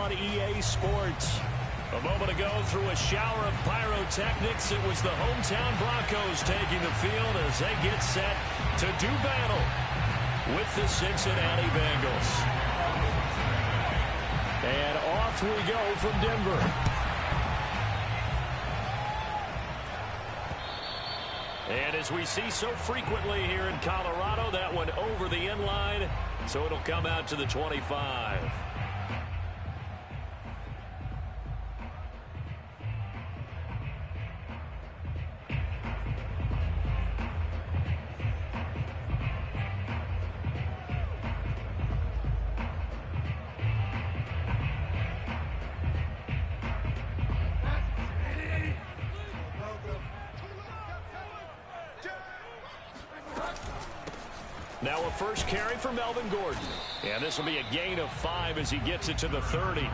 on EA Sports. A moment ago, through a shower of pyrotechnics, it was the hometown Broncos taking the field as they get set to do battle with the Cincinnati Bengals. And off we go from Denver. And as we see so frequently here in Colorado, that one over the end line, so it'll come out to the 25. Now a first carry for Melvin Gordon. And this will be a gain of 5 as he gets it to the 30.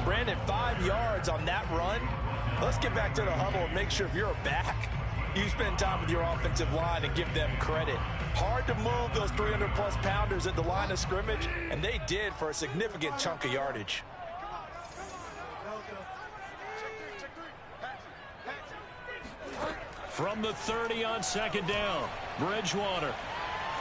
Brandon, 5 yards on that run. Let's get back to the huddle and make sure if you're back, you spend time with your offensive line and give them credit. Hard to move those 300-plus pounders at the line of scrimmage, and they did for a significant chunk of yardage. From the 30 on second down, Bridgewater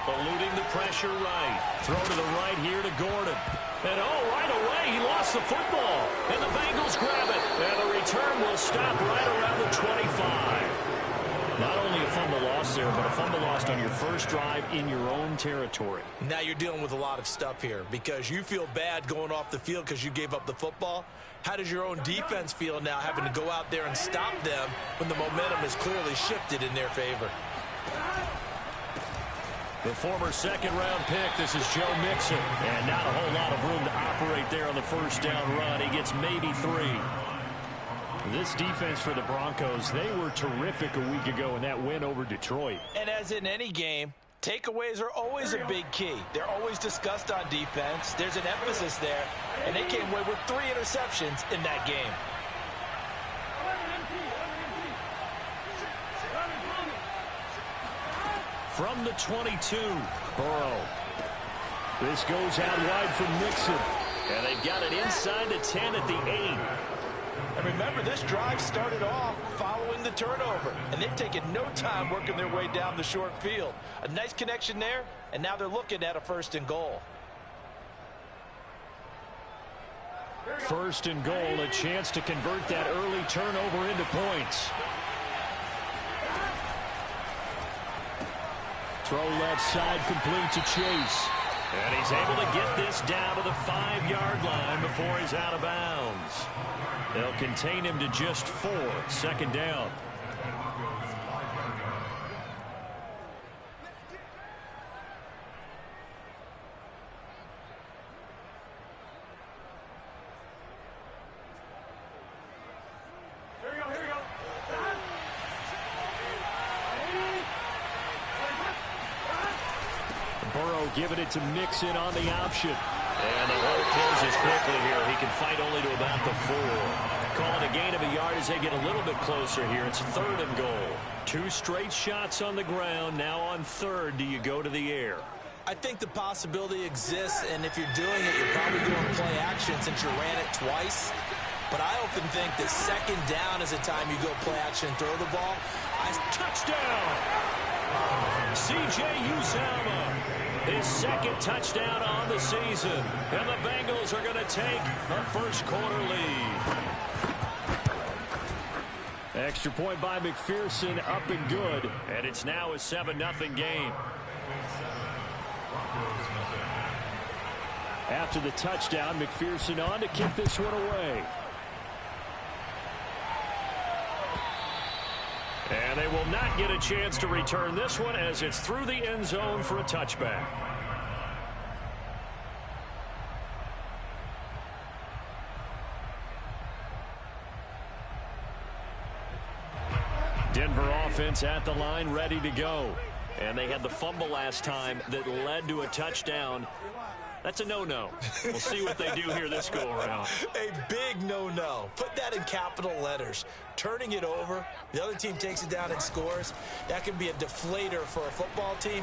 eluding the pressure right. Throw to the right here to Gordon. And right away, he lost the football. And the Bengals grab it. And the return will stop right around the 25. Not only a fumble loss there, but a fumble lost on your first drive in your own territory. Now you're dealing with a lot of stuff here because you feel bad going off the field because you gave up the football. How does your own defense feel now having to go out there and stop them when the momentum is clearly shifted in their favor? The former second-round pick, this is Joe Mixon. And not a whole lot of room to operate there on the first down run. He gets maybe 3. This defense for the Broncos, they were terrific a week ago in that win over Detroit. And as in any game, takeaways are always a big key. They're always discussed on defense. There's an emphasis there, and they came away with 3 interceptions in that game. From the 22, Burrow. This goes out wide from Mixon. And they've got it inside the 10 at the 8. And remember, this drive started off following the turnover. And they've taken no time working their way down the short field. A nice connection there, and now they're looking at a 1st and goal. 1st and goal, a chance to convert that early turnover into points. Throw left side complete to Chase. And he's able to get this down to the 5-yard line before he's out of bounds. They'll contain him to just 4. 2nd down. Giving it to Mixon on the option. And the hole closes quickly here. He can fight only to about the 4. Calling a gain of a yard as they get a little bit closer here. It's 3rd and goal. 2 straight shots on the ground. Now on 3rd, do you go to the air? I think the possibility exists, and if you're doing it, you're probably going to play action since you ran it twice. But I often think that 2nd down is the time you go play action and throw the ball. Touchdown! C.J. Uzomah. His 2nd touchdown on the season. And the Bengals are going to take a first-quarter lead. Extra point by McPherson, up and good. And it's now a 7-0 game. After the touchdown, McPherson on to kick this one away. And they will not get a chance to return this one as it's through the end zone for a touchback. Denver offense at the line, ready to go. And they had the fumble last time that led to a touchdown. That's a no-no. We'll see what they do here this go-around. A big no-no. Put that in capital letters. Turning it over, the other team takes it down and scores. That can be a deflator for a football team.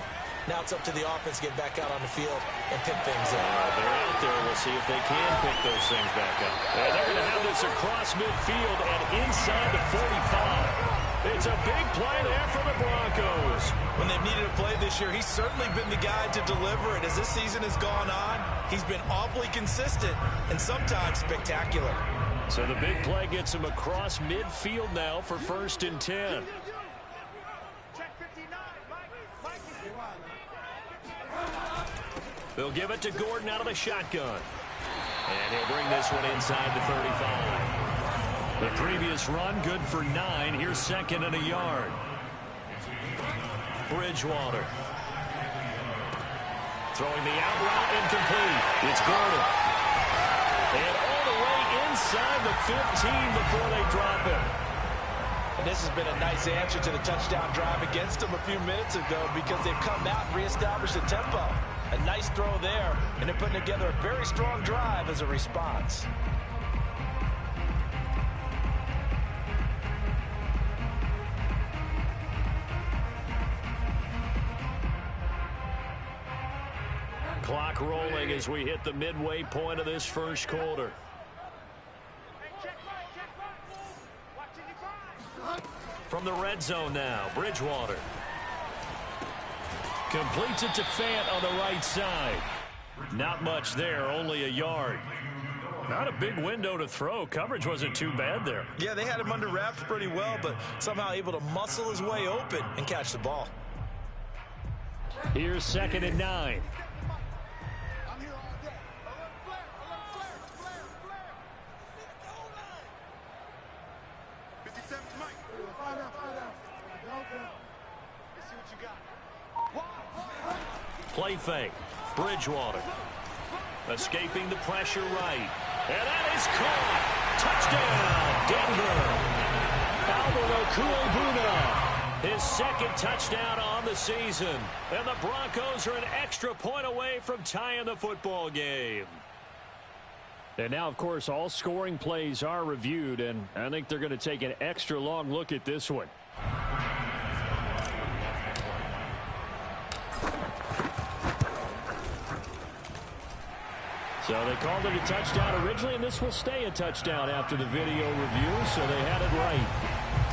Now it's up to the offense to get back out on the field and pick things up. They're out there. We'll see if they can pick those things back up. And they're going to have this across midfield and inside the 45. It's a big play there for the Broncos. When they've needed a play this year, he's certainly been the guy to deliver it. As this season has gone on, he's been awfully consistent and sometimes spectacular. So the big play gets him across midfield now for 1st and 10. They'll give it to Gordon out of the shotgun. And he'll bring this one inside the 35. The previous run, good for 9. Here's 2nd and a yard. Bridgewater. Throwing the out route incomplete. It's Gordon. And all the way inside the 15 before they drop him. And this has been a nice answer to the touchdown drive against them a few minutes ago because they've come out and reestablished the tempo. A nice throw there, and they're putting together a very strong drive as a response. Clock rolling as we hit the midway point of this first quarter. From the red zone now, Bridgewater. Completes it to Fant on the right side. Not much there, only a yard. Not a big window to throw. Coverage wasn't too bad there. Yeah, they had him under wraps pretty well, but somehow able to muscle his way open and catch the ball. Here's 2nd and 9. Play fake. Bridgewater. Escaping the pressure right. And that is caught. Touchdown, Denver. Albert Okwuegbunam. His 2nd touchdown on the season. And the Broncos are an extra point away from tying the football game. And now, of course, all scoring plays are reviewed, and I think they're going to take an extra long look at this one. So they called it a touchdown originally, and this will stay a touchdown after the video review, so they had it right.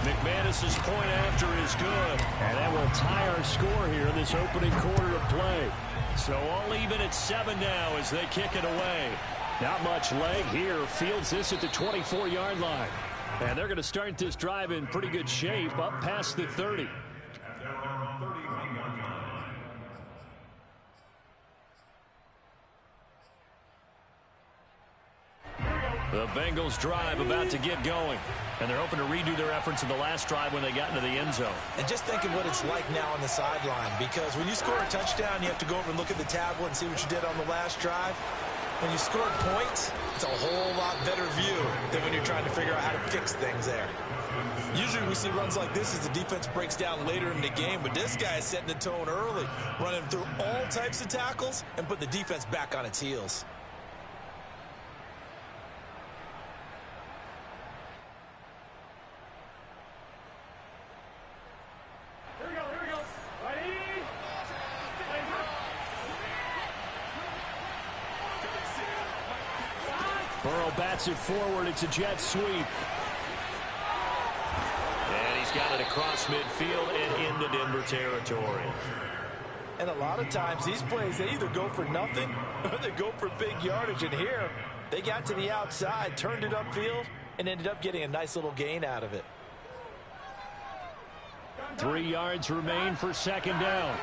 McManus's point after is good, and that will tie our score here in this opening quarter of play. So all even at 7 now as they kick it away. Not much leg here. Fields this at the 24-yard line. And they're going to start this drive in pretty good shape up past the 30. The Bengals drive about to get going. And they're hoping to redo their efforts in the last drive when they got into the end zone. And just think of what it's like now on the sideline, because when you score a touchdown, you have to go over and look at the tablet and see what you did on the last drive. When you score points, it's a whole lot better view than when you're trying to figure out how to fix things there. Usually we see runs like this as the defense breaks down later in the game, but this guy is setting the tone early, running through all types of tackles and put the defense back on its heels. Burrow bats it forward. It's a jet sweep. And he's got it across midfield and into Denver territory. And a lot of times these plays, they either go for nothing or they go for big yardage. And here, they got to the outside, turned it upfield, and ended up getting a nice little gain out of it. 3 yards remain for 2nd down.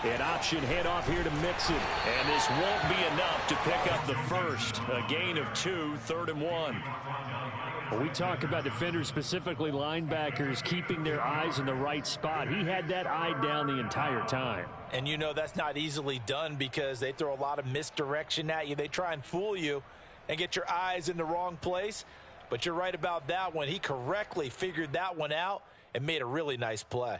An option handoff here to Mixon. And this won't be enough to pick up the first. A gain of 2, 3rd and 1. Well, we talk about defenders, specifically linebackers, keeping their eyes in the right spot. He had that eye down the entire time. And you know that's not easily done because they throw a lot of misdirection at you. They try and fool you and get your eyes in the wrong place. But you're right about that one. He correctly figured that one out and made a really nice play.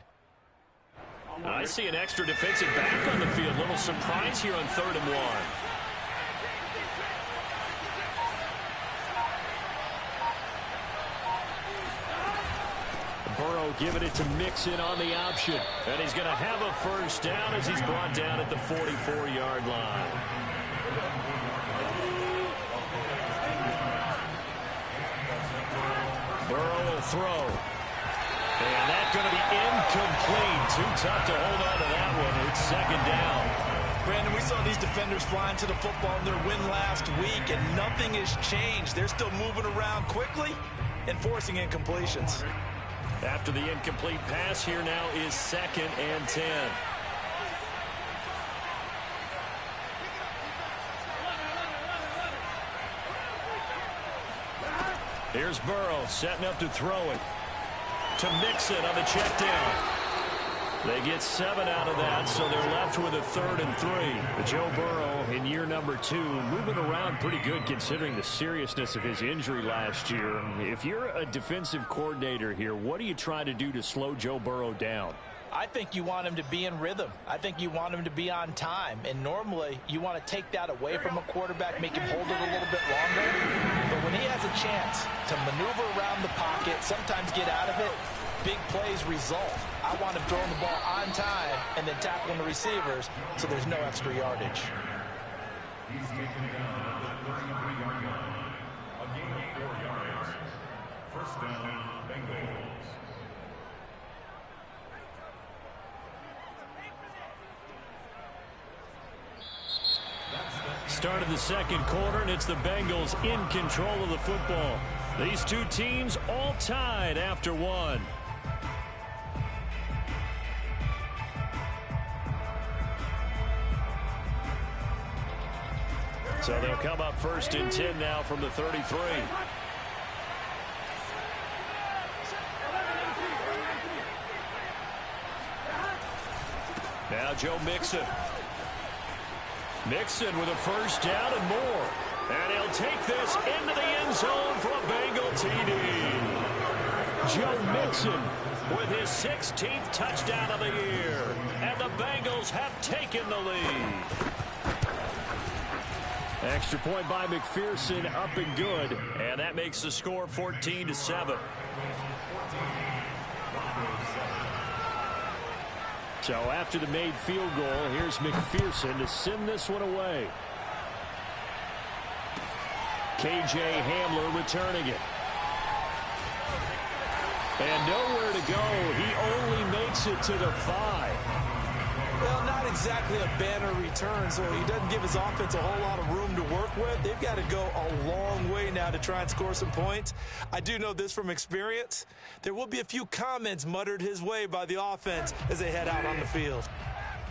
I see an extra defensive back on the field. Little surprise here on 3rd and 1. Burrow giving it to Mixon on the option. And he's going to have a first down as he's brought down at the 44-yard line. Burrow will throw. And that's going to be incomplete. Too tough to hold on to that one. It's second down. Brandon, we saw these defenders flying to the football in their win last week, and nothing has changed. They're still moving around quickly and forcing incompletions. After the incomplete pass, here now is 2nd and 10. Here's Burrow setting up to throw it to Mixon on the check down. They get 7 out of that, so they're left with a 3rd and 3. But Joe Burrow in year number 2, moving around pretty good considering the seriousness of his injury last year. If you're a defensive coordinator here, what do you try to do to slow Joe Burrow down? I think you want him to be in rhythm. I think you want him to be on time. And normally, you want to take that away from a quarterback, make him hold it a little bit longer. But when he has a chance to maneuver around the pocket, sometimes get out of it, big plays result. I want him throwing the ball on time and then tackling the receivers so there's no extra yardage. He's taken down at the 33-yard line. A gain of 4 yards. First down, Bengals. Start of the second quarter, and it's the Bengals in control of the football. These two teams all tied after one. So they'll come up 1st and 10 now from the 33. Now Joe Mixon. Mixon with a first down and more. And he'll take this into the end zone for a Bengal TD. Joe Mixon with his 16th touchdown of the year. And the Bengals have taken the lead. Extra point by McPherson, up and good. And that makes the score 14-7. So after the made field goal, here's McPherson to send this one away. K.J. Hamler returning it. And nowhere to go. He only makes it to the 5. Well, not exactly a banner return, so he doesn't give his offense a whole lot of room to work with. They've got to go a long way now to try and score some points. I do know this from experience. There will be a few comments muttered his way by the offense as they head out on the field.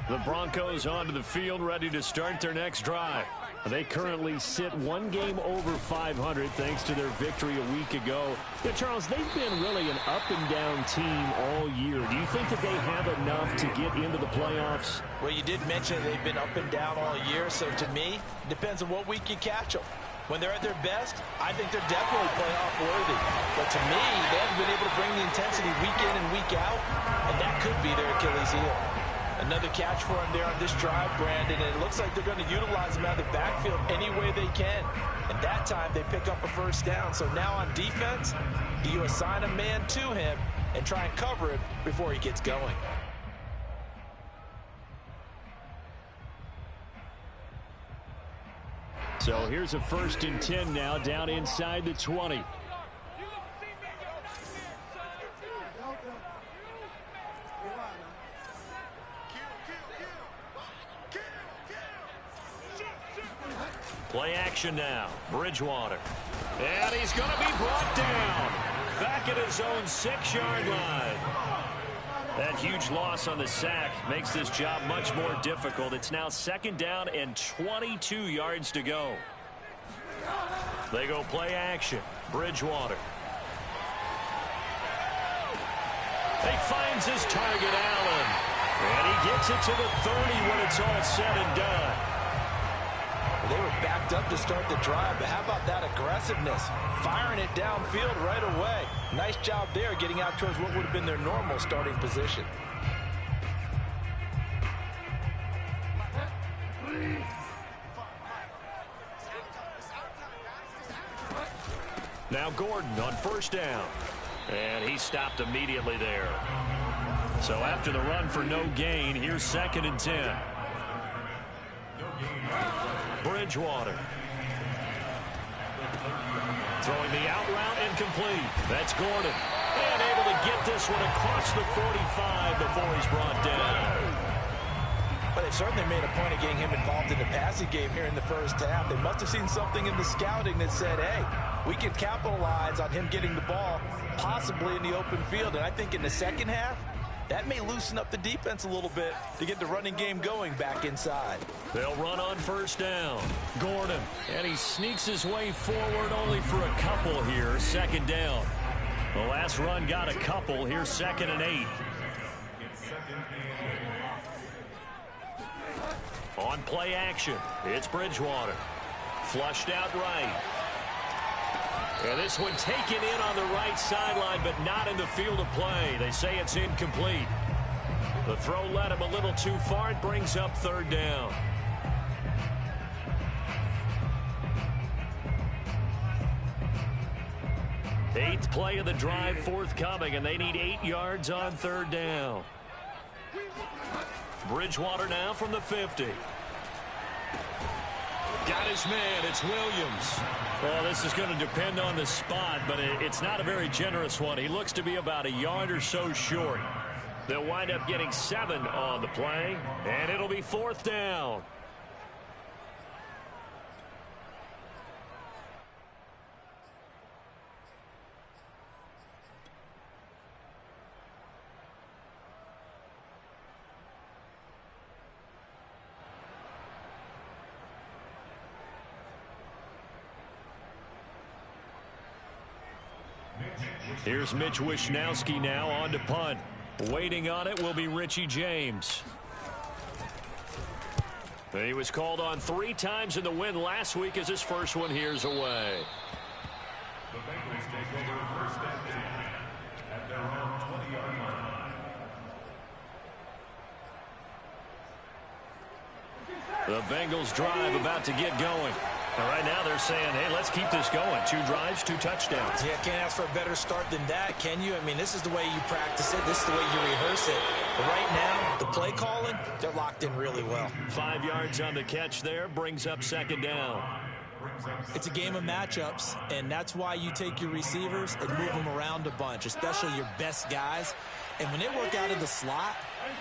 The Broncos onto the field, ready to start their next drive. They currently sit one game over 500 thanks to their victory a week ago. Yeah, Charles, they've been really an up-and-down team all year. Do you think that they have enough to get into the playoffs? Well, you did mention they've been up and down all year, so to me, it depends on what week you catch them. When they're at their best, I think they're definitely playoff worthy. But to me, they haven't been able to bring the intensity week in and week out, and that could be their Achilles heel. Another catch for him there on this drive, Brandon, and it looks like they're going to utilize him out of the backfield any way they can. And that time, they pick up a first down. So now on defense, do you assign a man to him and try and cover him before he gets going? So here's a 1st and 10 now, down inside the 20. Play action now. Bridgewater. And he's going to be brought down. Back at his own 6-yard line. That huge loss on the sack makes this job much more difficult. It's now 2nd down and 22 yards to go. They go play action. Bridgewater. He finds his target, Allen. And he gets it to the 30 when it's all said and done. They were backed up to start the drive, but how about that aggressiveness? Firing it downfield right away. Nice job there getting out towards what would have been their normal starting position. Now Gordon on 1st down. And he stopped immediately there. So after the run for no gain, here's 2nd and 10. Bridgewater. Throwing the out route incomplete. That's Gordon. And able to get this one across the 45 before he's brought down. But they certainly made a point of getting him involved in the passing game here in the first half. They must have seen something in the scouting that said, hey, we can capitalize on him getting the ball possibly in the open field. And I think in the second half, that may loosen up the defense a little bit to get the running game going back inside. They'll run on 1st down. Gordon. And he sneaks his way forward only for a couple here. 2nd down. The last run got a couple. Here's 2nd and 8. On play action, it's Bridgewater. Flushed out right. And this one taken in on the right sideline, but not in the field of play. They say it's incomplete. The throw led him a little too far. It brings up 3rd down. Eighth play of the drive forthcoming, and they need 8 yards on 3rd down. Bridgewater now from the 50. Got his man. It's Williams. Well, this is going to depend on the spot, but it's not a very generous one. He looks to be about a yard or so short. They'll wind up getting 7 on the play, and it'll be 4th down. Here's Mitch Wishnowsky now on to punt. Waiting on it will be Richie James. He was called on 3 times in the win last week as his first one here's away. The Bengals take over 1st and 10 at their own 20-yard line. The Bengals drive about to get going. And right now they're saying, hey, let's keep this going. 2 drives, 2 touchdowns. Yeah, can't ask for a better start than that, can you? I mean, this is the way you practice it. This is the way you rehearse it. But right now, the play calling, they're locked in really well. 5 yards on the catch there, brings up 2nd down. It's a game of matchups, and that's why you take your receivers and move them around a bunch, especially your best guys. And when they work out of the slot,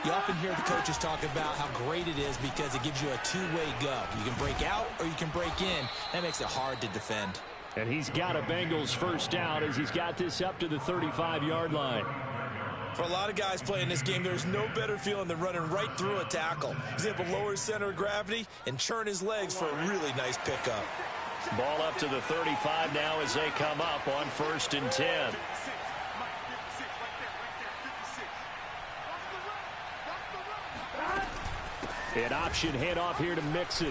you often hear the coaches talk about how great it is because it gives you a two-way go. You can break out or you can break in. That makes it hard to defend. And he's got a Bengals 1st down as he's got this up to the 35-yard line. For a lot of guys playing this game, there's no better feeling than running right through a tackle. He's able to lower his center of gravity and churn his legs for a really nice pickup. Ball up to the 35 now as they come up on 1st and 10. An option handoff here to Mixon.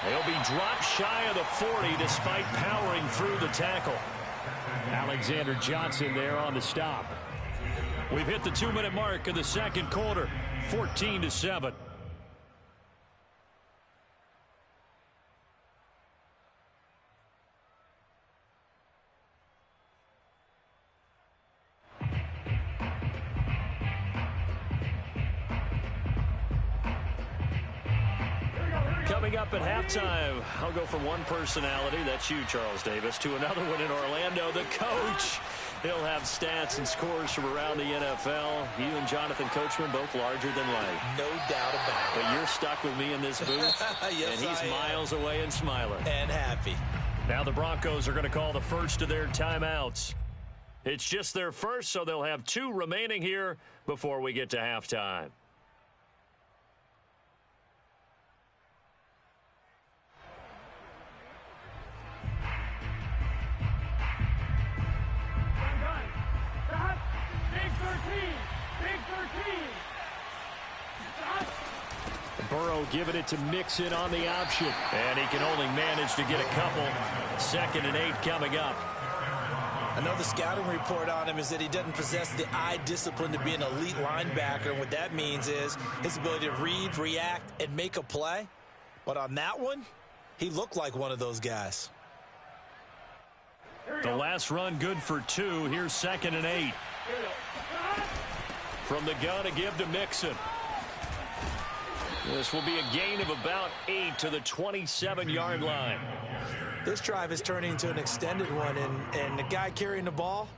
He'll be dropped shy of the 40 despite powering through the tackle. Alexander Johnson there on the stop. We've hit the 2-minute mark of the 2nd quarter. 14-7. Coming up at halftime, I'll go from one personality, that's you, Charles Davis, to another one in Orlando, the coach. He'll have stats and scores from around the NFL. You and Jonathan Coachman both larger than life. No doubt about it. But you're stuck with me in this booth, yes, and he's miles away and smiling. And happy. Now the Broncos are going to call the first of their timeouts. It's just their first, so they'll have 2 remaining here before we get to halftime. Burrow giving it to Mixon on the option. And he can only manage to get a couple. 2nd and 8 coming up. I know the scouting report on him is that he doesn't possess the eye discipline to be an elite linebacker. And what that means is his ability to read, react, and make a play. But on that one, he looked like one of those guys. The last run good for 2. Here's 2nd and 8. From the gun to give to Mixon. This will be a gain of about 8 to the 27-yard line. This drive is turning into an extended one, and the guy carrying the ball,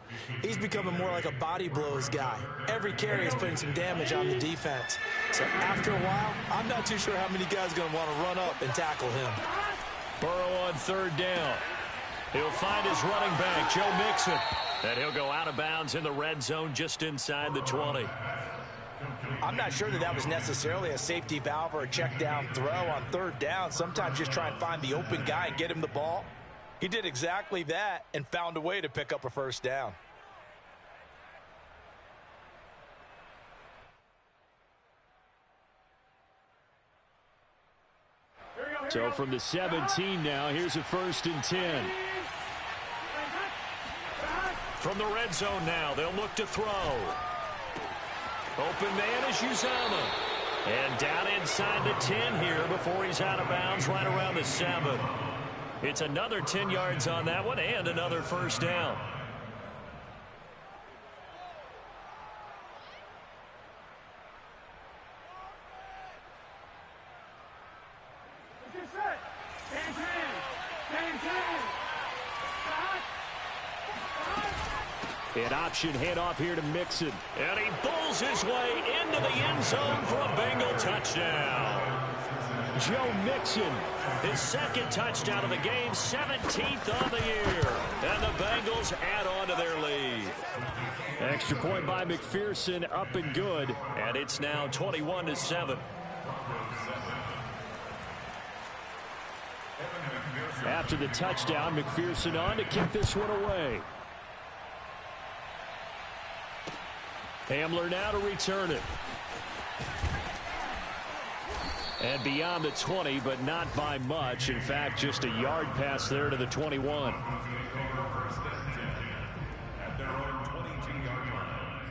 he's becoming more like a body blows guy. Every carry is putting some damage on the defense. So after a while, I'm not too sure how many guys are going to want to run up and tackle him. Burrow on 3rd down. He'll find his running back, Joe Mixon. And he'll go out of bounds in the red zone just inside the 20. I'm not sure that was necessarily a safety valve or a check down throw on 3rd down. Sometimes just try and find the open guy and get him the ball. He did exactly that and found a way to pick up a 1st down. So from the 17 now, here's a 1st and 10. From the red zone now, they'll look to throw. Open man is Uzama. And down inside the 10 here before he's out of bounds right around the 7. It's another 10 yards on that one and another 1st down. An option handoff here to Mixon. And he bulls his way into the end zone for a Bengal touchdown. Joe Mixon, his 2nd touchdown of the game, 17th of the year. And the Bengals add on to their lead. Extra point by McPherson, up and good. And it's now 21-7. After the touchdown, McPherson on to kick this one away. Hamler now to return it. And beyond the 20, but not by much. In fact, just a yard pass there to the 21. At their own 22-yard line.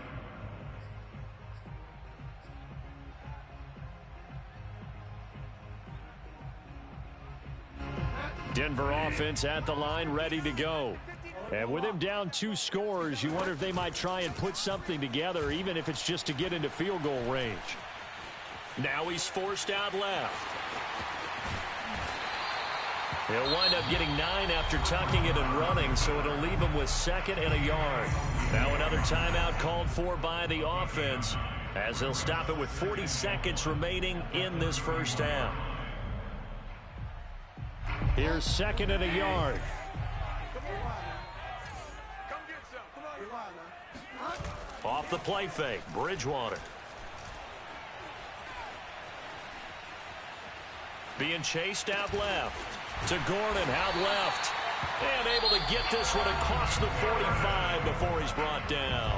Denver offense at the line, ready to go. And with him down 2 scores, you wonder if they might try and put something together, even if it's just to get into field goal range. Now he's forced out left. He'll wind up getting 9 after tucking it and running, so it'll leave him with 2nd and a yard. Now another timeout called for by the offense, as they'll stop it with 40 seconds remaining in this 1st half. Here's 2nd and a yard. Off the play fake, Bridgewater. Being chased out left. To Gordon, out left. And able to get this one across the 45 before he's brought down.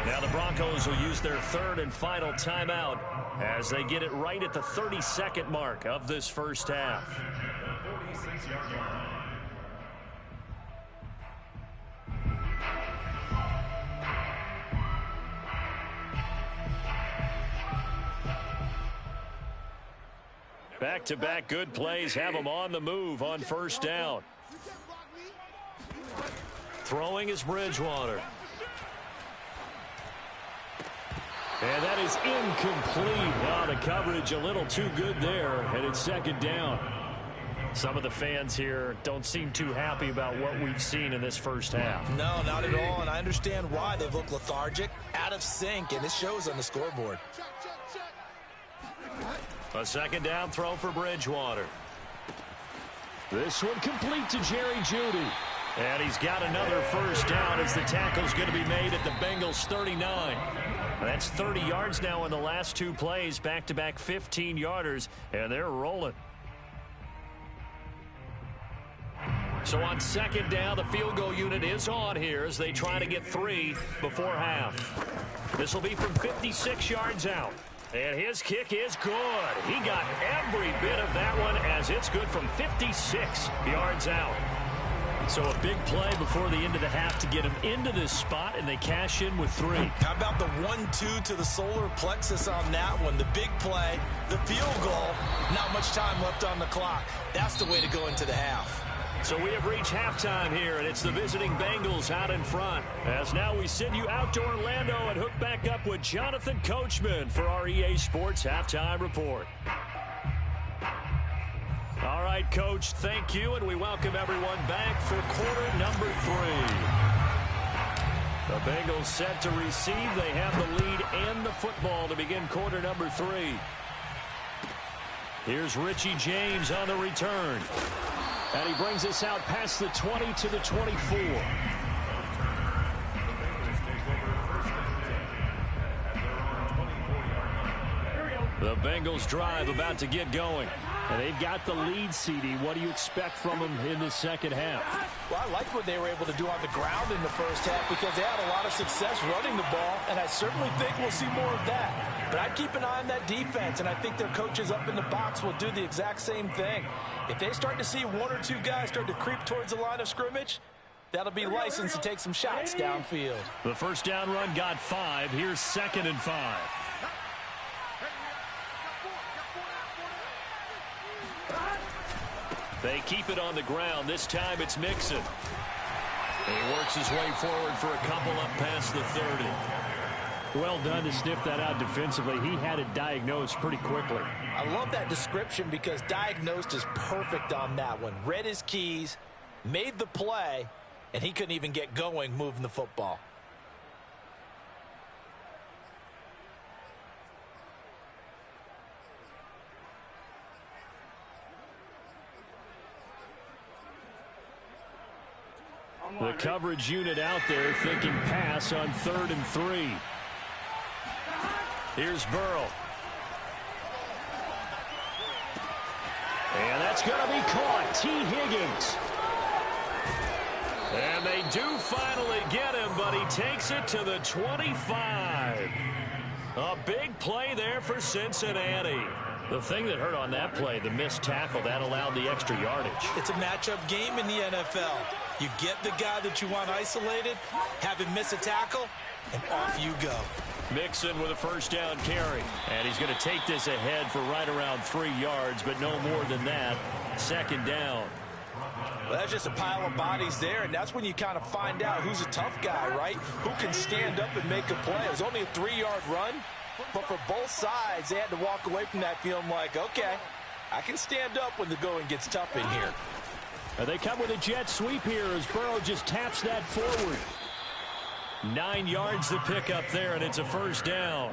Now the Broncos will use their 3rd and final timeout as they get it right at the 32nd mark of this 1st half. 46-yard line. Back-to-back good plays have them on the move on 1st down. Throwing is Bridgewater. And that is incomplete. Oh, the coverage a little too good there, and it's 2nd down. Some of the fans here don't seem too happy about what we've seen in this 1st half. No, not at all, and I understand why. They've looked lethargic, out of sync, and it shows on the scoreboard. A 2nd down throw for Bridgewater. This one complete to Jerry Jeudy. And he's got another 1st down as the tackle's going to be made at the Bengals 39. That's 30 yards now in the last 2 plays, back-to-back 15-yarders, and they're rolling. So on 2nd down, the field goal unit is on here as they try to get 3 before half. This will be from 56 yards out. And his kick is good. He got every bit of that one as it's good from 56 yards out. So a big play before the end of the half to get him into this spot, and they cash in with 3. How about the 1-2 to the solar plexus on that one? The big play, the field goal, not much time left on the clock. That's the way to go into the half. So we have reached halftime here, and it's the visiting Bengals out in front. As now we send you out to Orlando and hook back up with Jonathan Coachman for our EA Sports Halftime Report. All right, Coach, thank you, and we welcome everyone back for quarter number 3. The Bengals set to receive. They have the lead and the football to begin quarter number 3. Here's Richie James on the return. And he brings us out past the 20 to the 24. The Bengals drive about to get going. And they've got the lead, CD. What do you expect from them in the second half? Well, I like what they were able to do on the ground in the first half because they had a lot of success running the ball, and I certainly think we'll see more of that. But I'd keep an eye on that defense, and I think their coaches up in the box will do the exact same thing. If they start to see one or two guys start to creep towards the line of scrimmage, that'll be licensed to take some shots downfield. The first down run got 5. Here's 2nd and 5. They keep it on the ground. This time it's Mixon. He works his way forward for a couple up past the 30. Well done to sniff that out defensively. He had it diagnosed pretty quickly. I love that description because diagnosed is perfect on that one. Read his keys, made the play, and he couldn't even get going moving the football. The coverage unit out there thinking pass on 3rd and 3. Here's Burrow. And that's going to be caught. T. Higgins. And they do finally get him, but he takes it to the 25. A big play there for Cincinnati. The thing that hurt on that play, the missed tackle, that allowed the extra yardage. It's a matchup game in the NFL. You get the guy that you want isolated, have him miss a tackle, and off you go. Mixon with a first down carry. And he's going to take this ahead for right around 3 yards, but no more than that. 2nd down. Well, that's just a pile of bodies there, and that's when you kind of find out who's a tough guy, right? Who can stand up and make a play. It was only a 3-yard run, but for both sides, they had to walk away from that feeling like, okay, I can stand up when the going gets tough in here. They come with a jet sweep here as Burrow just taps that forward. 9 yards to pick up there, and it's a first down.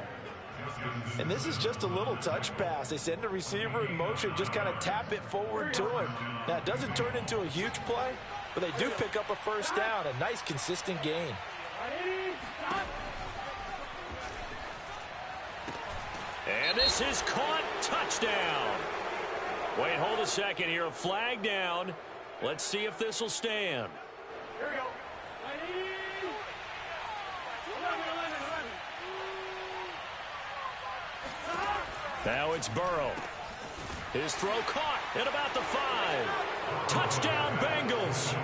And this is just a little touch pass. They send the receiver in motion, just kind of tap it forward to him. Now, it doesn't turn into a huge play, but they do pick up a first down. A nice, consistent gain. And this is caught. Touchdown. Wait, hold a second here. A flag down. Let's see if this will stand. Here we go. Now it's Burrow. His throw caught at about the 5. Touchdown Bengals.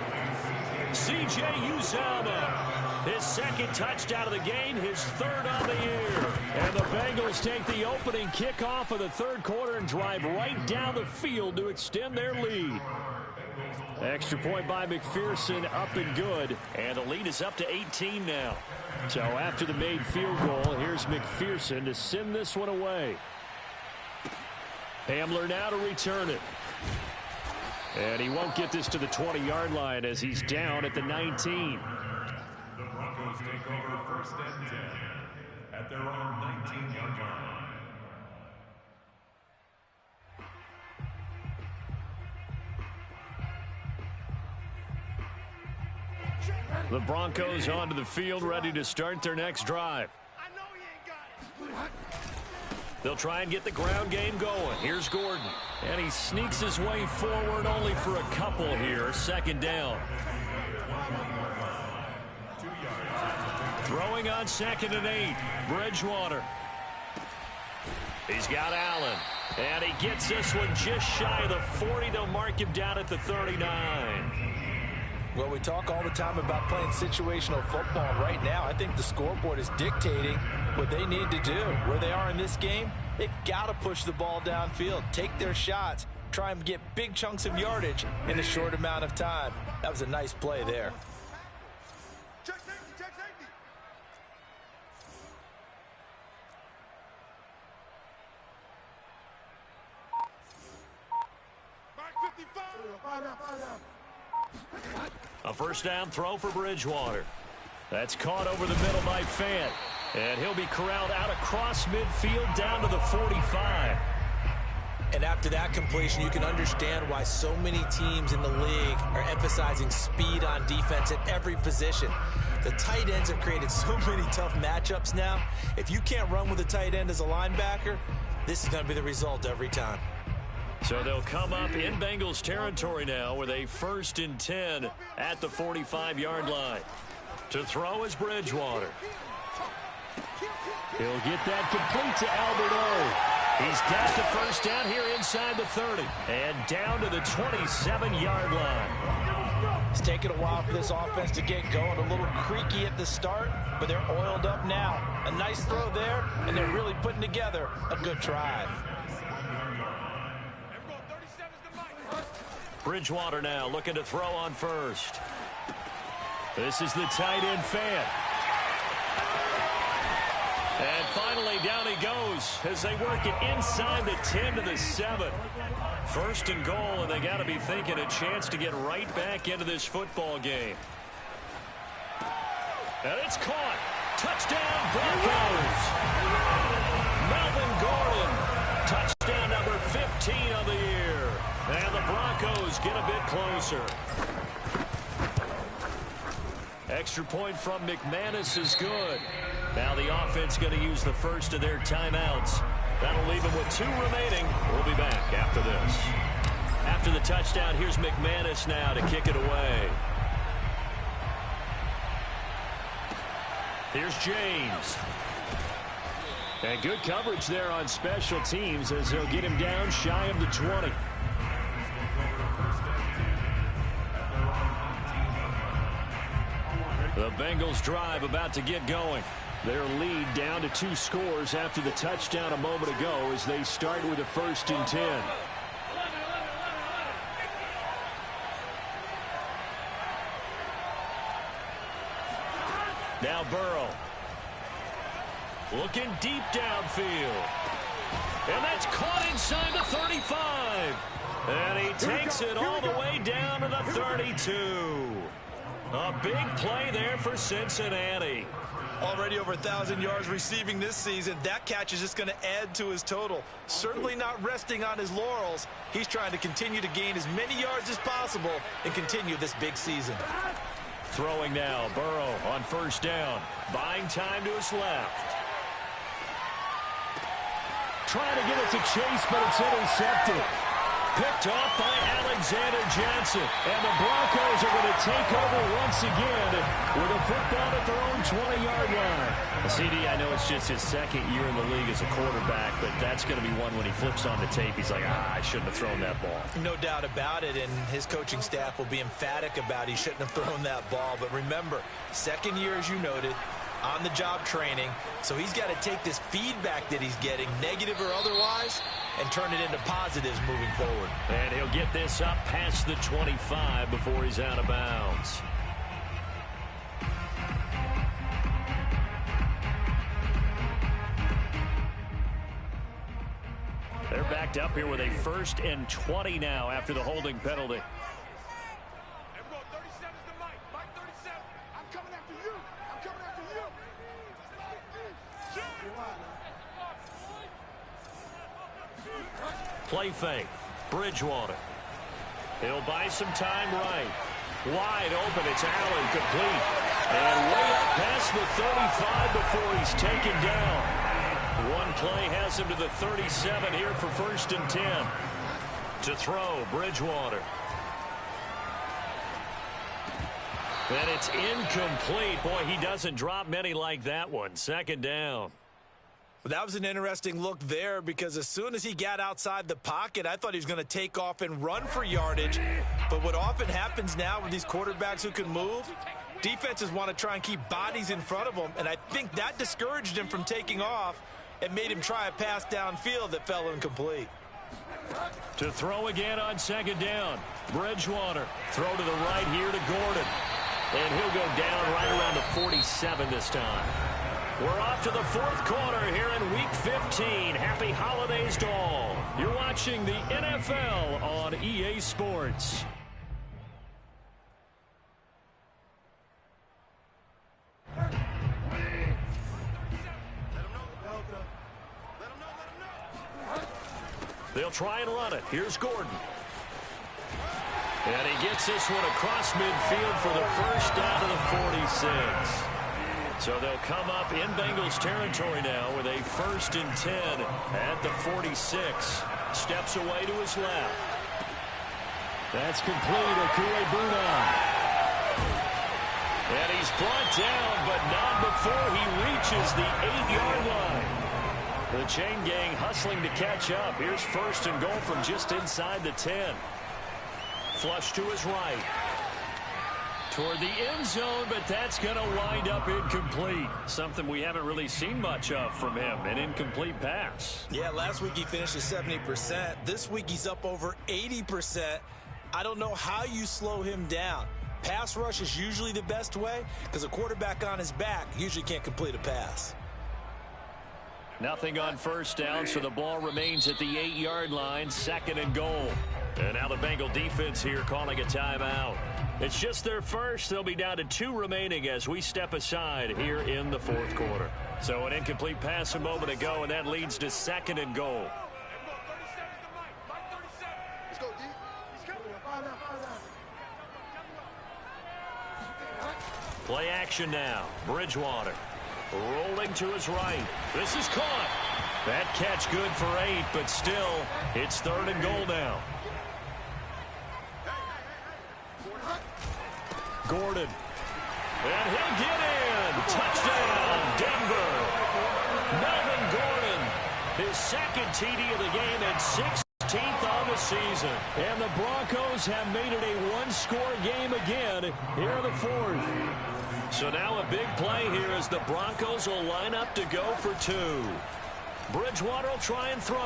C.J. Uzomah. His 2nd touchdown of the game, his 3rd on the year. And the Bengals take the opening kickoff of the 3rd quarter and drive right down the field to extend their lead. Extra point by McPherson, up and good. And the lead is up to 18 now. So after the made field goal, here's McPherson to send this one away. Hamler now to return it. And he won't get this to the 20-yard line as he's down at the 19. The Broncos take over 1st and 10 at their own 19-yard line. The Broncos onto the field, ready to start their next drive. They'll try and get the ground game going. Here's Gordon. And he sneaks his way forward only for a couple here. 2nd down. Throwing on 2nd and 8. Bridgewater. He's got Allen. And he gets this one just shy of the 40. They'll mark him down at the 39. Well, we talk all the time about playing situational football. Right now, I think the scoreboard is dictating what they need to do. Where they are in this game, they've got to push the ball downfield, take their shots, try and get big chunks of yardage in a short amount of time. That was a nice play there. Check safety, check safety. Mark 55. A first down throw for Bridgewater. That's caught over the middle by Fant. And he'll be corralled out across midfield down to the 45. And after that completion, you can understand why so many teams in the league are emphasizing speed on defense at every position. The tight ends have created so many tough matchups now. If you can't run with a tight end as a linebacker, this is going to be the result every time. So they'll come up in Bengals territory now with a 1st and 10 at the 45-yard line. To throw is Bridgewater. He'll get that complete to Albert O. He's got the first down here inside the 30 and down to the 27-yard line. It's taken a while for this offense to get going. A little creaky at the start, but they're oiled up now. A nice throw there, and they're really putting together a good drive. Bridgewater now looking to throw on first. This is the tight end Fant. And finally, down he goes as they work it inside the 10 to the 7. 1st and goal, and they got to be thinking a chance to get right back into this football game. And it's caught. Touchdown, Broncos. Melvin Gordon. Touchdown number 15 of the year. And the Broncos get a bit closer. Extra point from McManus is good. Now the offense going to use the first of their timeouts. That'll leave them with 2 remaining. We'll be back after this. After the touchdown, here's McManus now to kick it away. Here's James. And good coverage there on special teams as they'll get him down shy of the 20. The Bengals drive about to get going. Their lead down to 2 scores after the touchdown a moment ago as they start with a 1st and 10. Now Burrow. Looking deep downfield. And that's caught inside the 35. And he takes it all the way down to the 32. A big play there for Cincinnati. Already over 1,000 yards receiving this season. That catch is just going to add to his total. Certainly not resting on his laurels. He's trying to continue to gain as many yards as possible and continue this big season. Throwing now, Burrow on 1st down. Buying time to his left. Trying to get it to Chase, but it's intercepted. Picked off by Alexander Johnson. And the Broncos are going to take over once again with a football at their own 20-yard line. CD, I know it's just his 2nd year in the league as a quarterback, but that's going to be one when he flips on the tape. He's like, I shouldn't have thrown that ball. No doubt about it, and his coaching staff will be emphatic about he shouldn't have thrown that ball. But remember, 2nd year, as you noted, on-the-job training. So he's got to take this feedback that he's getting, negative or otherwise, and turn it into positives moving forward. And he'll get this up past the 25 before he's out of bounds. They're backed up here with a 1st and 20 now after the holding penalty. Play fake. Bridgewater. He'll buy some time right. Wide open. It's Allen complete. And way up past the 35 before he's taken down. One play has him to the 37 here for 1st and 10. To throw, Bridgewater. And it's incomplete. Boy, he doesn't drop many like that one. 2nd down. That was an interesting look there because as soon as he got outside the pocket, I thought he was going to take off and run for yardage. But what often happens now with these quarterbacks who can move, defenses want to try and keep bodies in front of them, and I think that discouraged him from taking off and made him try a pass downfield that fell incomplete. To throw again on second down. Bridgewater. Throw to the right here to Gordon. And he'll go down right around the 47 this time. We're off to the fourth quarter here in Week 15. Happy holidays to all. You're watching the NFL on EA Sports. They'll try and run it. Here's Gordon. And he gets this one across midfield for the first down to the 46. So they'll come up in Bengals territory now with a 1st and 10 at the 46. Steps away to his left. That's complete. Okuegbuna. And he's brought down, but not before he reaches the 8-yard line. The chain gang hustling to catch up. Here's 1st and goal from just inside the 10. Flush to his right. Toward the end zone, but that's going to wind up incomplete. Something we haven't really seen much of from him, an incomplete pass. Yeah, last week he finished at 70%. This week he's up over 80%. I don't know how you slow him down. Pass rush is usually the best way because a quarterback on his back usually can't complete a pass. Nothing on first down, so the ball remains at the 8-yard line, 2nd and goal. And now the Bengal defense here calling a timeout. It's just their first. They'll be down to 2 remaining as we step aside here in the fourth quarter. So an incomplete pass a moment ago, and that leads to 2nd and goal. Play action now. Bridgewater rolling to his right. This is caught. That catch good for 8, but still, it's 3rd and goal now. Gordon. And he'll get in. Touchdown, Denver. Melvin Gordon, his 2nd TD of the game and 16th on the season. And the Broncos have made it a one-score game again here in the 4th. So now a big play here as the Broncos will line up to go for 2. Bridgewater will try and throw.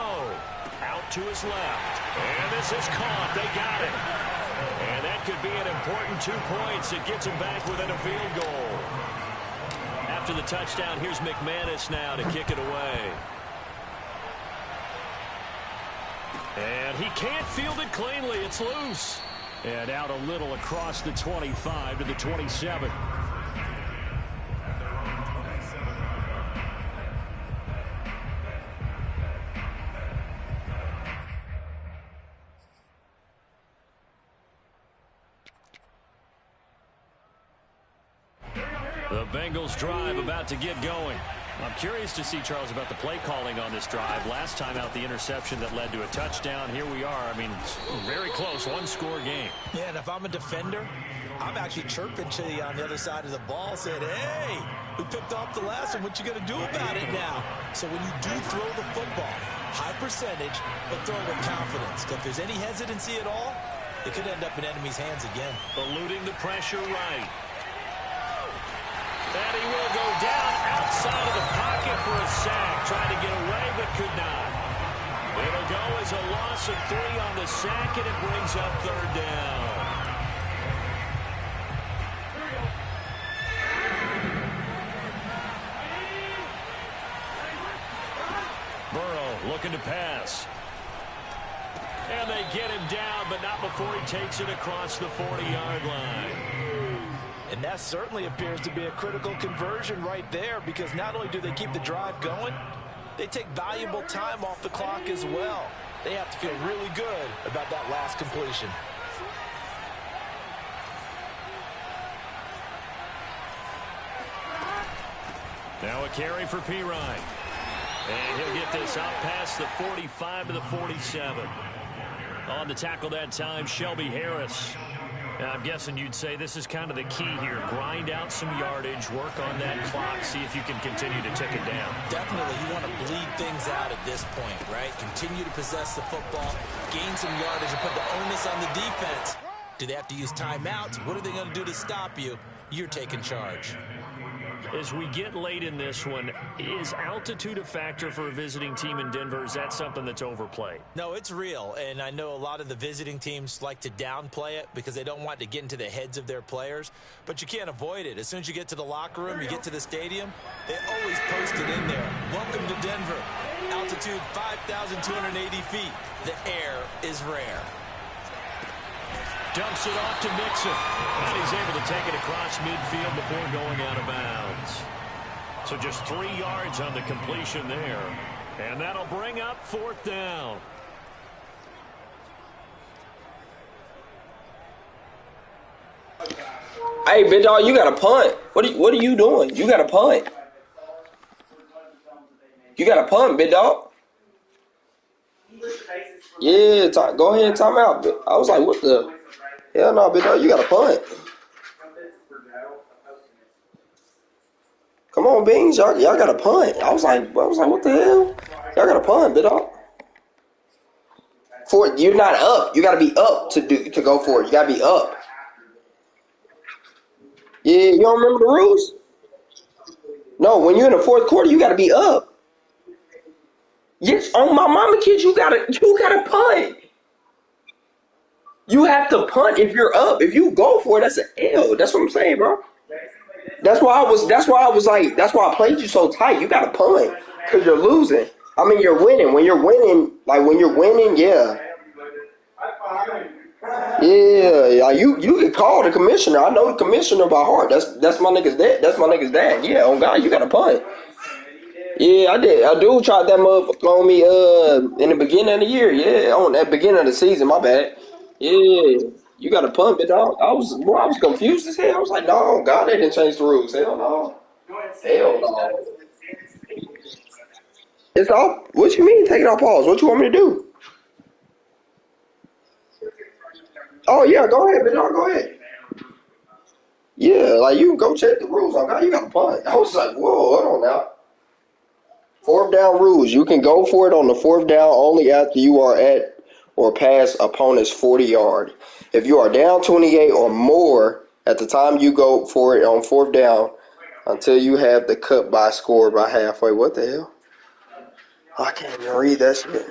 Out to his left. And this is caught. They got it. And that could be an important 2 points. It gets him back within a field goal. After the touchdown, here's McManus now to kick it away. And he can't field it cleanly. It's loose. And out a little across the 25 to the 27. The Bengals drive about to get going. I'm curious to see, Charles, about the play calling on this drive. Last time out, the interception that led to a touchdown. Here we are. I mean, very close, one-score game. Yeah, and if I'm a defender, I'm actually chirping to you on the other side of the ball, saying, hey, we picked off the last one. What you going to do about it now? So when you do throw the football, high percentage, but throw with confidence. If there's any hesitancy at all, it could end up in enemy's hands again. Eluding the pressure right. And he will go down outside of the pocket for a sack. Tried to get away, but could not. It'll go as a loss of 3 on the sack, and it brings up 3rd down. Burrow looking to pass. And they get him down, but not before he takes it across the 40-yard line. And that certainly appears to be a critical conversion right there, because not only do they keep the drive going, they take valuable time off the clock as well. They have to feel really good about that last completion. Now a carry for Pirine. And he'll get this out past the 45 to the 47. On the tackle that time, Shelby Harris. Now, I'm guessing you'd say this is kind of the key here. Grind out some yardage, work on that clock, see if you can continue to tick it down. Definitely, you want to bleed things out at this point, right? Continue to possess the football, gain some yardage, and put the onus on the defense. Do they have to use timeouts? What are they going to do to stop you? You're taking charge. As we get late in this one, is altitude a factor for a visiting team in Denver? Is that something that's overplayed? No, it's real, and I know a lot of the visiting teams like to downplay it because they don't want to get into the heads of their players, but you can't avoid it. As soon as you get to the locker room, you get to the stadium, they always post it in there. Welcome to Denver. Altitude 5,280 feet. The air is rare. Dumps it off to Mixon. And he's able to take it across midfield before going out of bounds. So just 3 yards on the completion there. And that'll bring up 4th down. Hey, big dog, you got to punt. What are you doing? You got to punt. You got to punt, big dog. Yeah, go ahead and time out. I was like, what the... Hell no, big dog, you got to punt. Come on, Beans, y'all got to punt. I was like, what the hell? Y'all got to punt, big dog. You're not up. You got to be up to go for it. You got to be up. Yeah, you don't remember the rules? No, when you're in the 4th quarter, you got to be up. Yes, on my mama, kid, you gotta punt. You have to punt if you're up. If you go for it, that's an L. That's what I'm saying, bro. That's why I played you so tight. You gotta punt because you're losing. I mean, you're winning. When you're winning, yeah. Yeah, you can call the commissioner. I know the commissioner by heart. That's my nigga's dad. That's my nigga's dad. Yeah, oh God, you gotta punt. Yeah, I did. I do tried that motherfucker on me in the beginning of the year. Yeah, on that beginning of the season. My bad. Yeah, you got to pump it, dog. I was confused as hell. I was like, no, God, they didn't change the rules. Hell no. Hell no. It's all. What you mean? Take it off pause. What you want me to do? Oh yeah, go ahead, dog. Go ahead. Yeah, like you can go check the rules. Oh God, you got to punt. I was like, whoa, hold on now. 4th down rules. You can go for it on the 4th down only after you are at or past opponent's 40-yard. If you are down 28 or more at the time you go for it on 4th down until you have the cut by score by halfway. What the hell? I can't even read that shit.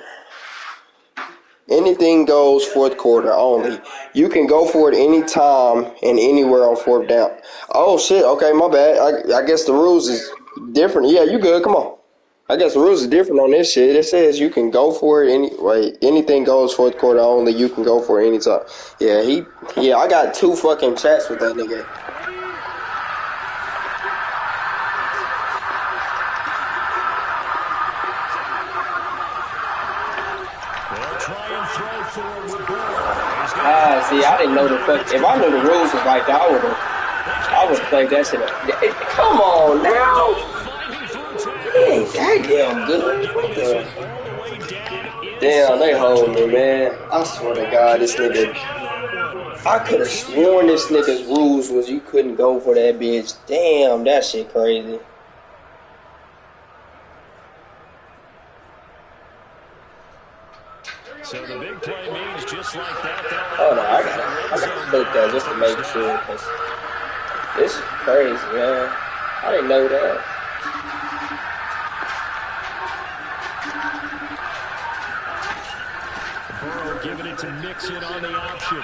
Anything goes 4th quarter only. You can go for it anytime and anywhere on 4th down. Oh, shit. Okay, my bad. I guess the rules is different. Yeah, you good. Come on. I guess the rules are different on this shit. It says you can go for it anything goes 4th quarter only. You can go for it anytime. Yeah, I got 2 fucking chats with that nigga. See, I didn't know the fuck. If I knew the rules was like that, I would have played that shit. Come on now. He ain't that damn good. What the? Damn, they hold me, man. I swear to God, this nigga. I could have sworn this nigga's rules was you couldn't go for that bitch. Damn, that shit crazy. So the big play means just like that. Oh no, I gotta click that just to make sure, because this is crazy, man. I didn't know that. Burrow giving it to Mixon on the option.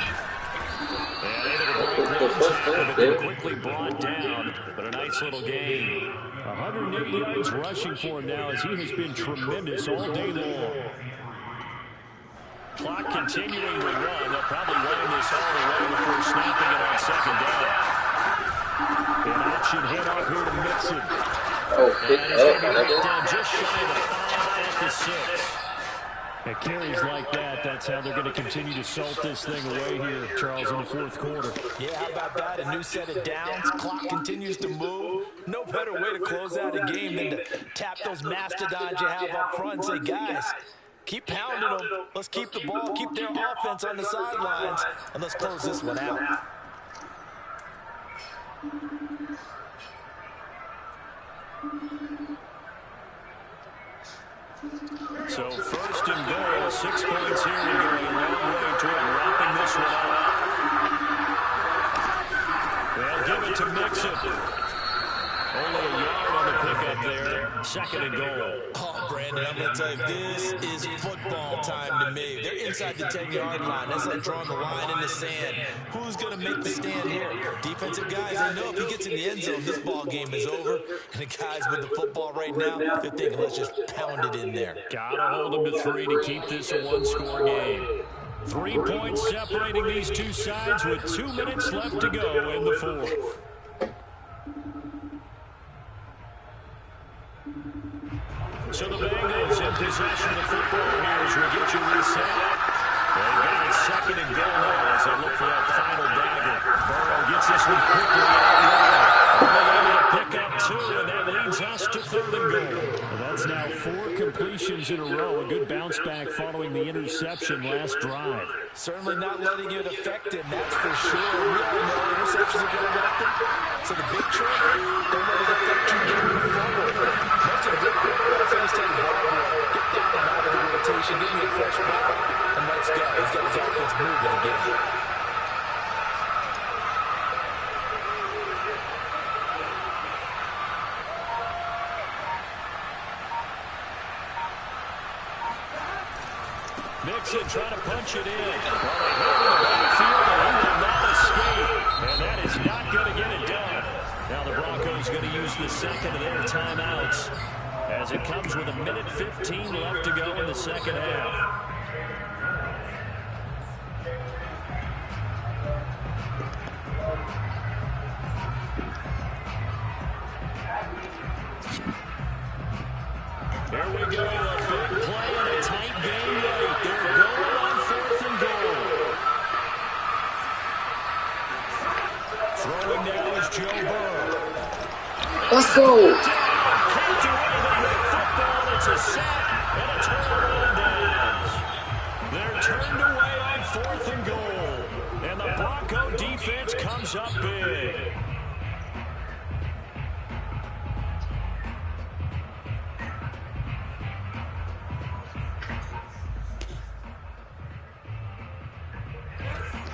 And able to break one tackle, quickly brought down, but a nice little gain. 108 yards rushing for him now as he has been tremendous all day long. Clock continuing to run. They'll probably run this all the way before snapping it on 2nd down. An option handoff here to Mixon. Oh, pick up. Down just shy of the 5 at the 6. At carries like that, that's how they're going to continue to salt this thing away here, Charles, in the 4th quarter. Yeah, how about that? A new set of downs. Clock continues to move. No better way to close out a game than to tap those mastodons you have up front and say, guys, keep pounding them. Let's keep the ball, keep their offense on the sidelines, and let's close this one out. So 1st and goal, 6 points here and going a long way toward wrapping this one up. They'll give it to Mixon. Only a Second and goal. Oh, Brandon, I'm going to tell you, this is football time to me. They're inside the 10-yard line. That's like drawing the line in the sand. Who's going to make the stand here? Defensive guys, they know if he gets in the end zone, this ball game is over. And the guys with the football right now, they're thinking, let's just pound it in there. Got to hold them to 3 to keep this a one-score game. 3 points separating these two sides with 2 minutes left to go in the fourth. So the Bengals in possession of the football here as we get you reset. They've got it second and goal now as they look for that final dagger. Burrow gets this one quickly out wide. Only able to pick up 2, and that leads us to third and goal. Well, that's now 4 completions in a row. A good bounce back following the interception last drive. Certainly not letting it affect him, that's for sure. We all know interceptions are going to affect him. So the big trick, don't let it affect you going forward. Most of the good quarterbacks always take the ball, get down and out of the rotation, give me a fresh ball, and let's go. He's got his offense moving again. Mixon trying to punch it in. Well, they hit him in the backfield, and he will not escape. And that is not going to get it done. Now the Broncos going to use the second of their timeouts as it comes with 1:15 left to go in the second half. Here we go. A big play and a tight game late. They're going on 4th and goal. Throwing now is Joe Burrow. Let's go. Can't do anything with the football. It's a sack and a turnover on downs. They're turned away on 4th and goal. And the Bronco defense comes up big.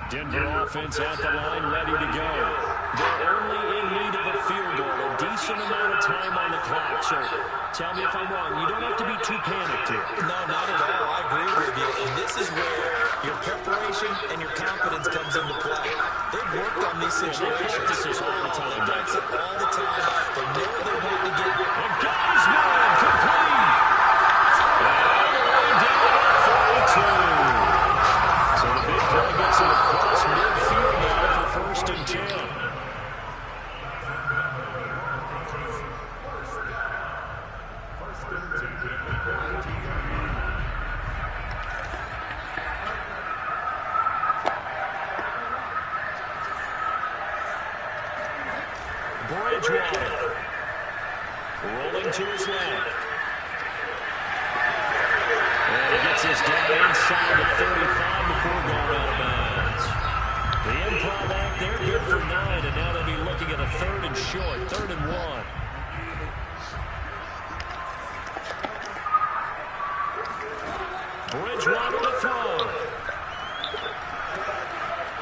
Denver offense at the line, ready to go. They're only in need of a field goal, a decent amount of time on the clock. So tell me if I'm wrong. You don't have to be too panicked here. No, not at all. I agree with you. And this is where your preparation and your confidence comes into play. They've worked on these situations. This is all the time. They practice it all the time. They know they want to get it. And got his man complete. All the way down to 42. So the big play gets him across midfield now for 1st and 10. Bridgewater rolling to his left. And he gets this down inside the 35 before going out of bounds. The improv back there, good for 9, and now they'll be looking at a 3rd and short, 3rd and 1. Bridgewater to throw.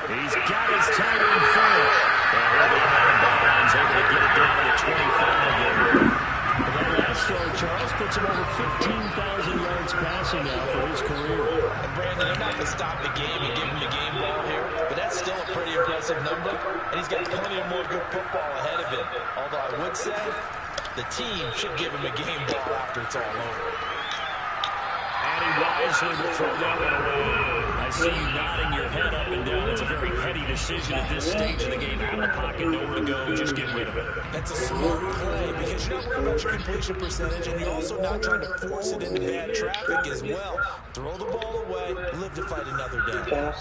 He's got his tight end full. And he'll be out of bounds, able to get it down to the 25 there. That last throw, Charles, puts him over 15,000 yards passing now for his career. And Brandon, they're not going to stop the game and give him the game ball here, but that's still a pretty impressive number, and he's got plenty of more good football ahead of him. Although I would say the team should give him a game ball after it's all over. And he wisely will throw that one away. I see you nodding your head up and down. It's a very heady decision at this stage of the game. Out of the pocket, nowhere to go. Just get rid of it. That's a smart play because you're not worried about your completion percentage, and you're also not trying to force it into bad traffic as well. Throw the ball away, live to fight another down.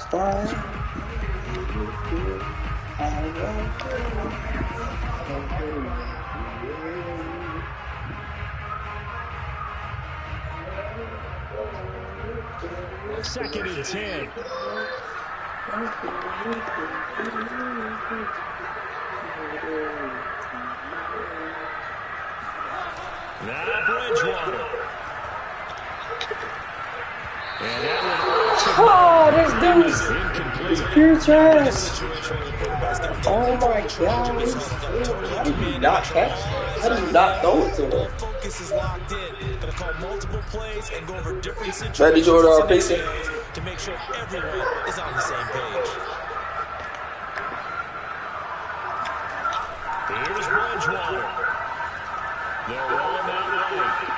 Second and 10. Now Bridgewater. And that Oh, this dude's pure trash. Oh my God. How did you not catch? How How do you not throw it to him? Full focus is locked in. Gonna call multiple plays and go over different situations Ready, Jordan, Pacey? to make sure everyone is on the same page. Here's Bridgewater. They'll roll him out right.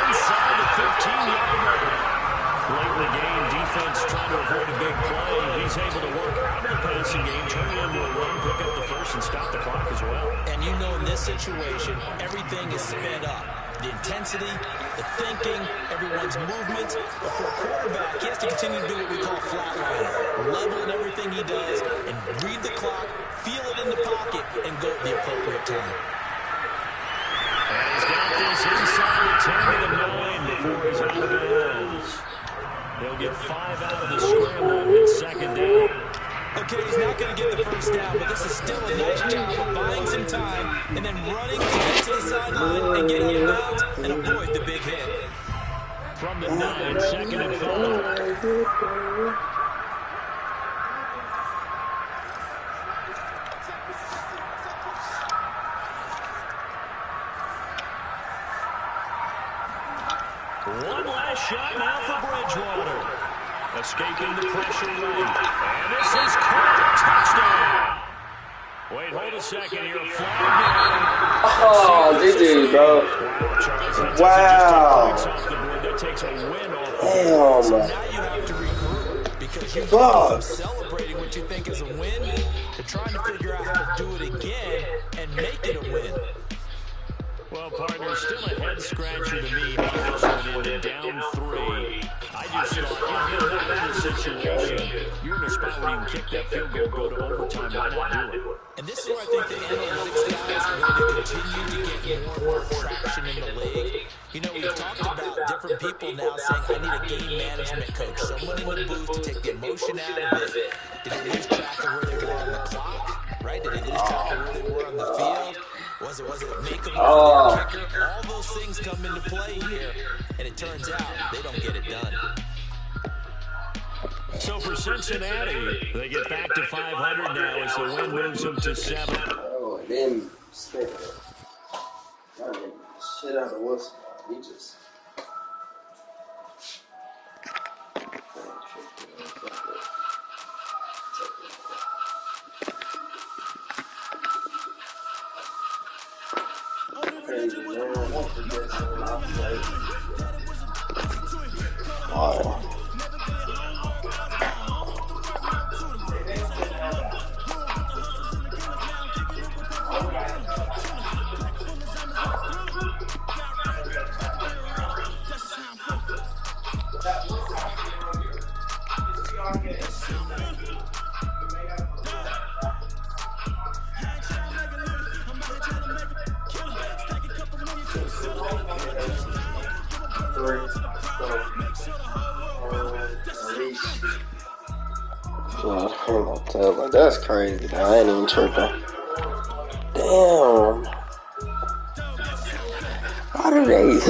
Inside the 15-yard line. Late in the game, defense trying to avoid a big play. He's able to work out of the passing game, turn it into a run, pick up the first, and stop the clock as well. And you know in this situation, everything is sped up. The intensity, the thinking, everyone's movement. But for a quarterback, he has to continue to do what we call flatlining. Level in everything he does and read the clock, feel it in the pocket, and go at the appropriate time. And he's got this inside the 10 to the 9 before he's out of bounds. He'll get 5 out of the scramble. It's second down. Okay, he's not going to get the first down, but this is still a nice job of buying some time and then running to get to the sideline and get out of bounds and avoid the big hit. From the 9, second and 5. One last shot now for Bridgewater. Escaping the pressure right. And this is caught. Touchdown. Wait, hold a second here. Oh, GG, bro. Wow. That takes a win off. Damn. Now you have to regroup because you've gone from celebrating what you think is a win to trying to figure out how to do it again and make it a win. Well, partner, still a head scratcher to me. How this one ended down 3. I just thought, in that situation, you're in a spot where you can kick that field goal, go to overtime. Why not do it? And this is where I think the analytics guys are going to continue to get more and more traction in the league. You know, we've talked about different people now saying, I need a game management coach, someone in the booth to take the emotion out of it. Did they lose track of where they were on the clock? Right? Did they lose track of where they were on the field? Was it make them kicker? All those things come into play here, and it turns out they don't get it done. So for Cincinnati, they get back to 500 now as the win moves them to 7. Oh, and then shit out of Wilson. He just. Wow. That's crazy. I ain't even tripping. Damn. Why do they?